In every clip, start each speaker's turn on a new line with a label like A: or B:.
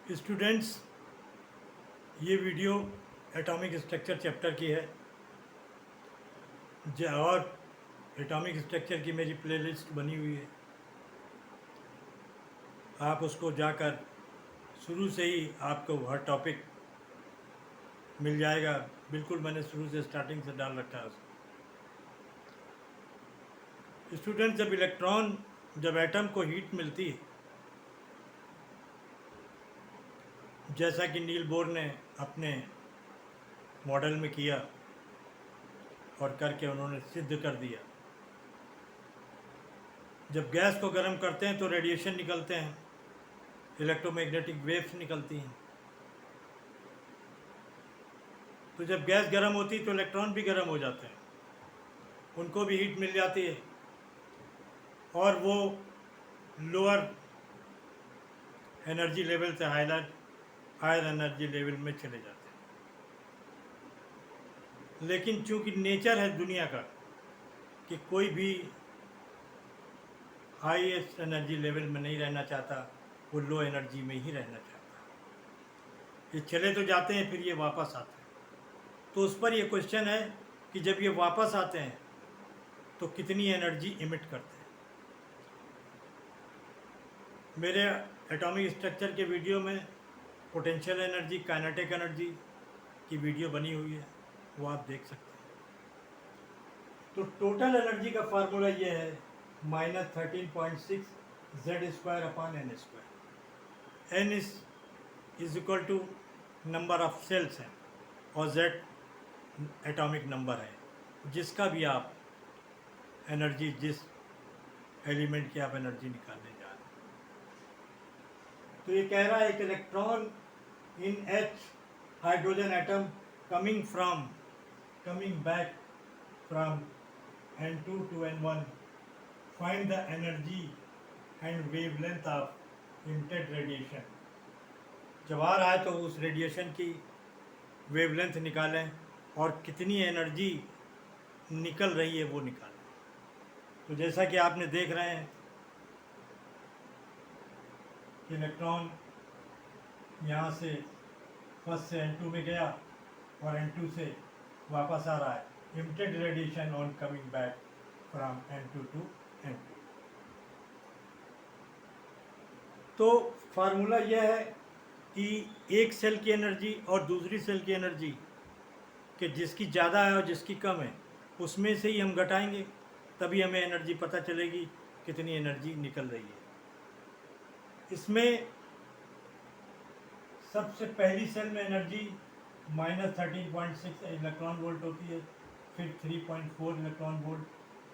A: Students, ये video atomic structure chapter की है और एटॉमिक स्ट्रक्चर की मेरी प्लेलिस्ट बनी हुई है। आप उसको जाकर शुरू से ही आपको हर टॉपिक मिल जाएगा। बिल्कुल मैंने शुरू से स्टार्टिंग से डाल रखा है उसको। स्टूडेंट, जब एटम को हीट मिलती है, जैसा कि नील बोर ने अपने मॉडल में किया और करके उन्होंने सिद्ध कर दिया, जब गैस को गर्म करते हैं तो रेडिएशन निकलते हैं, इलेक्ट्रोमैग्नेटिक वेव्स निकलती हैं। तो जब गैस गर्म होती है तो इलेक्ट्रॉन भी गर्म हो जाते हैं, उनको भी हीट मिल जाती है और वो लोअर एनर्जी लेवल से हायर एनर्जी लेवल में चले जाते हैं। लेकिन चूंकि नेचर है दुनिया का कि कोई भी हाईएस्ट एनर्जी लेवल में नहीं रहना चाहता, वो लो एनर्जी में ही रहना चाहता। ये चले तो जाते हैं, फिर ये वापस आते हैं। तो उस पर ये क्वेश्चन है कि जब ये वापस आते हैं तो कितनी एनर्जी इमिट करते हैं। मेरे एटॉमिक स्ट्रक्चर के वीडियो में पोटेंशियल एनर्जी, काइनेटिक एनर्जी की वीडियो बनी हुई है, वो आप देख सकते हैं। तो टोटल एनर्जी का फार्मूला ये है -13.6 Z² / n²। n is equal to number of cells हैं और Z एटॉमिक नंबर है, जिसका भी आप एनर्जी, जिस एलिमेंट की आप एनर्जी निकालने जा रहे हैं। तो ये कह रहा है कि electron in H hydrogen atom coming back from N2 to N1, find the energy and wavelength of emitted radiation। जब आ रहा है तो उस रेडिएशन की वेवलेंथ निकालें और कितनी एनर्जी निकल रही है वो निकालें। तो जैसा कि आपने देख रहे हैं कि इलेक्ट्रॉन यहाँ से फर्स्ट से N2 में गया और N2 से वापस आ रहा है। Emitted radiation on coming back from N2 to N2। तो फार्मूला यह है कि एक सेल की एनर्जी और दूसरी सेल की एनर्जी कि जिसकी ज़्यादा है और जिसकी कम है, उसमें से ही हम घटाएंगे, तभी हमें एनर्जी पता चलेगी कितनी एनर्जी निकल रही है। इसमें सबसे पहली सेल में एनर्जी -13.6 इलेक्ट्रॉन वोल्ट होती है, फिर 3.4 इलेक्ट्रॉन वोल्ट,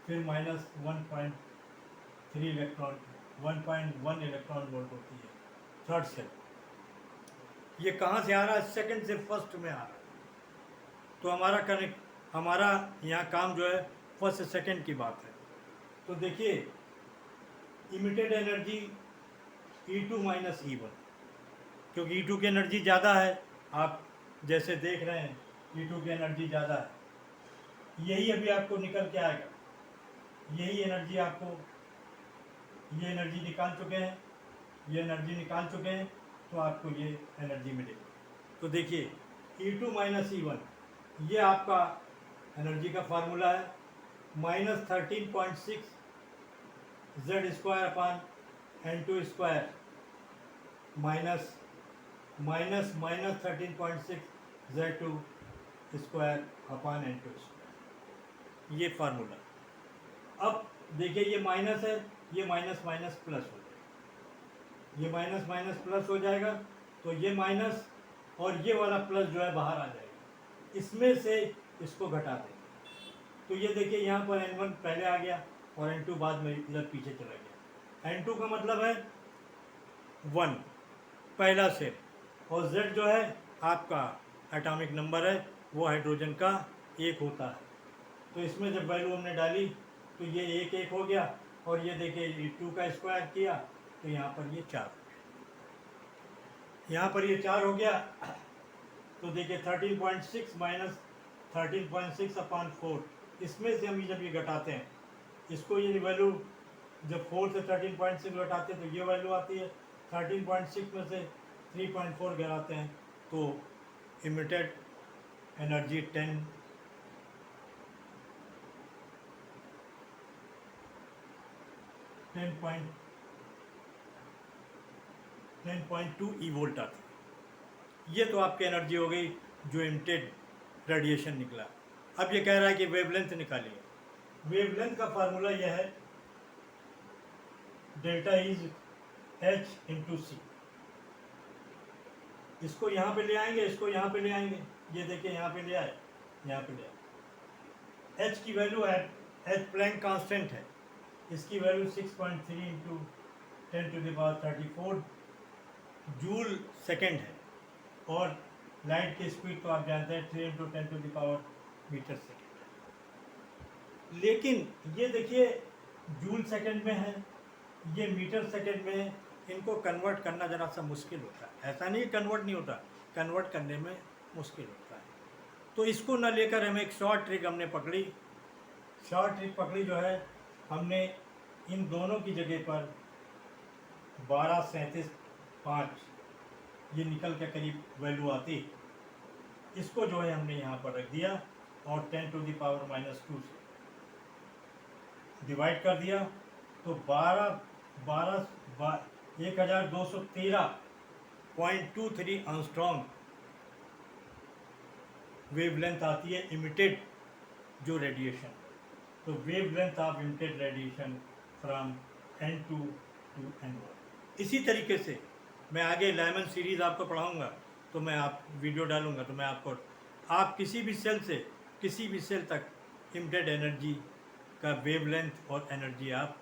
A: फिर -1.1 इलेक्ट्रॉन वोल्ट होती है थर्ड सेल। ये कहाँ से आ रहा है? सेकंड से फर्स्ट में आ रहा है। तो हमारा यहाँ काम जो है फर्स्ट से सेकंड की बात है। तो देखिए, इमिटेड एनर्जी E2 - E1, क्योंकि E2 की एनर्जी ज़्यादा है। आप जैसे देख रहे हैं E2 की एनर्जी ज़्यादा है, यही अभी आपको निकल के आएगा। यही एनर्जी आपको, ये एनर्जी निकाल चुके हैं, ये एनर्जी निकाल चुके हैं, तो आपको ये एनर्जी मिलेगी। तो देखिए, E2 - E1 ये आपका एनर्जी का फार्मूला है। -13.6 Z² / N2² -13.6 Z2² / N2²। ये फार्मूला। अब देखिए, ये माइनस है, ये माइनस माइनस प्लस हो जाएगा, ये माइनस माइनस प्लस हो जाएगा, तो ये माइनस और ये वाला प्लस जो है बाहर आ जाएगा। इसमें से इसको घटा देंगे, तो ये देखिए यहाँ पर N1 पहले आ गया और N2 बाद में इधर पीछे चला गया। N2 का मतलब है 1, पहला सेल, और Z जो है आपका एटॉमिक नंबर है, वो हाइड्रोजन का 1 होता है। तो इसमें जब वैल्यू हमने डाली तो ये 1 1 हो गया, और ये देखिए 2 का स्क्वायर किया तो यहाँ पर ये 4 हो गया, यहाँ पर ये 4 हो गया। तो देखिए 13.6 - 13.6/4, इसमें से हम जब ये घटाते हैं, इसको ये वैल्यू जब 4 से 13.6 घटाते हैं तो ये वैल्यू आती है। 13.6 में से 3.4 गिराते हैं तो इमिटेड एनर्जी 10.2 ई वोल्ट आती है। ये तो आपकी एनर्जी हो गई जो इमिटेड रेडिएशन निकला। अब ये कह रहा है कि वेवलेंथ निकालिए। वेवलेंथ का फार्मूला यह है डेल्टा इज एच इंटू सी। इसको यहाँ पे ले आएंगे, इसको यहाँ पे ले आएंगे, ये देखिए यहाँ पे ले आए, यहाँ पे ले आए। एच की वैल्यू है, एच प्लैंक कांस्टेंट है, इसकी वैल्यू 6.3 इंटू 10⁻34 जूल सेकेंड है। और लाइट की स्पीड तो आप जानते हैं 3 इंटू 10⁻ मीटर सेकेंड। लेकिन ये देखिए जूल सेकेंड में है, ये मीटर सेकेंड में है, इनको कन्वर्ट करना ज़रा सा मुश्किल होता है। ऐसा नहीं कन्वर्ट नहीं होता, कन्वर्ट करने में मुश्किल होता है। तो इसको न लेकर हमें एक शॉर्ट ट्रिक हमने पकड़ी। शॉर्ट ट्रिक पकड़ी जो है, हमने इन दोनों की जगह पर 12.37.5 ये निकल के करीब वैल्यू आती, इसको जो है हमने यहाँ पर रख दिया और 10⁻⁻² से डिवाइड कर दिया तो 1213.23 एंगस्ट्रॉम वेवलेंथ आती है इमिटेड जो रेडिएशन। तो wavelength of emitted radiation from N2 to N1। इसी तरीके से मैं आगे लाइमन सीरीज़ आपको पढ़ाऊंगा, तो मैं आप वीडियो डालूंगा तो मैं आपको आप किसी भी सेल से किसी भी सेल तक इमिटेड एनर्जी का वेवलेंथ और एनर्जी आप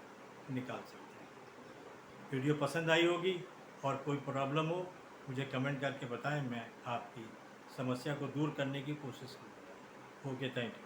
A: निकाल सकते हैं। वीडियो पसंद आई होगी और कोई प्रॉब्लम हो मुझे कमेंट करके बताएं, मैं आपकी समस्या को दूर करने की कोशिश करूँगा। Okay, thank you.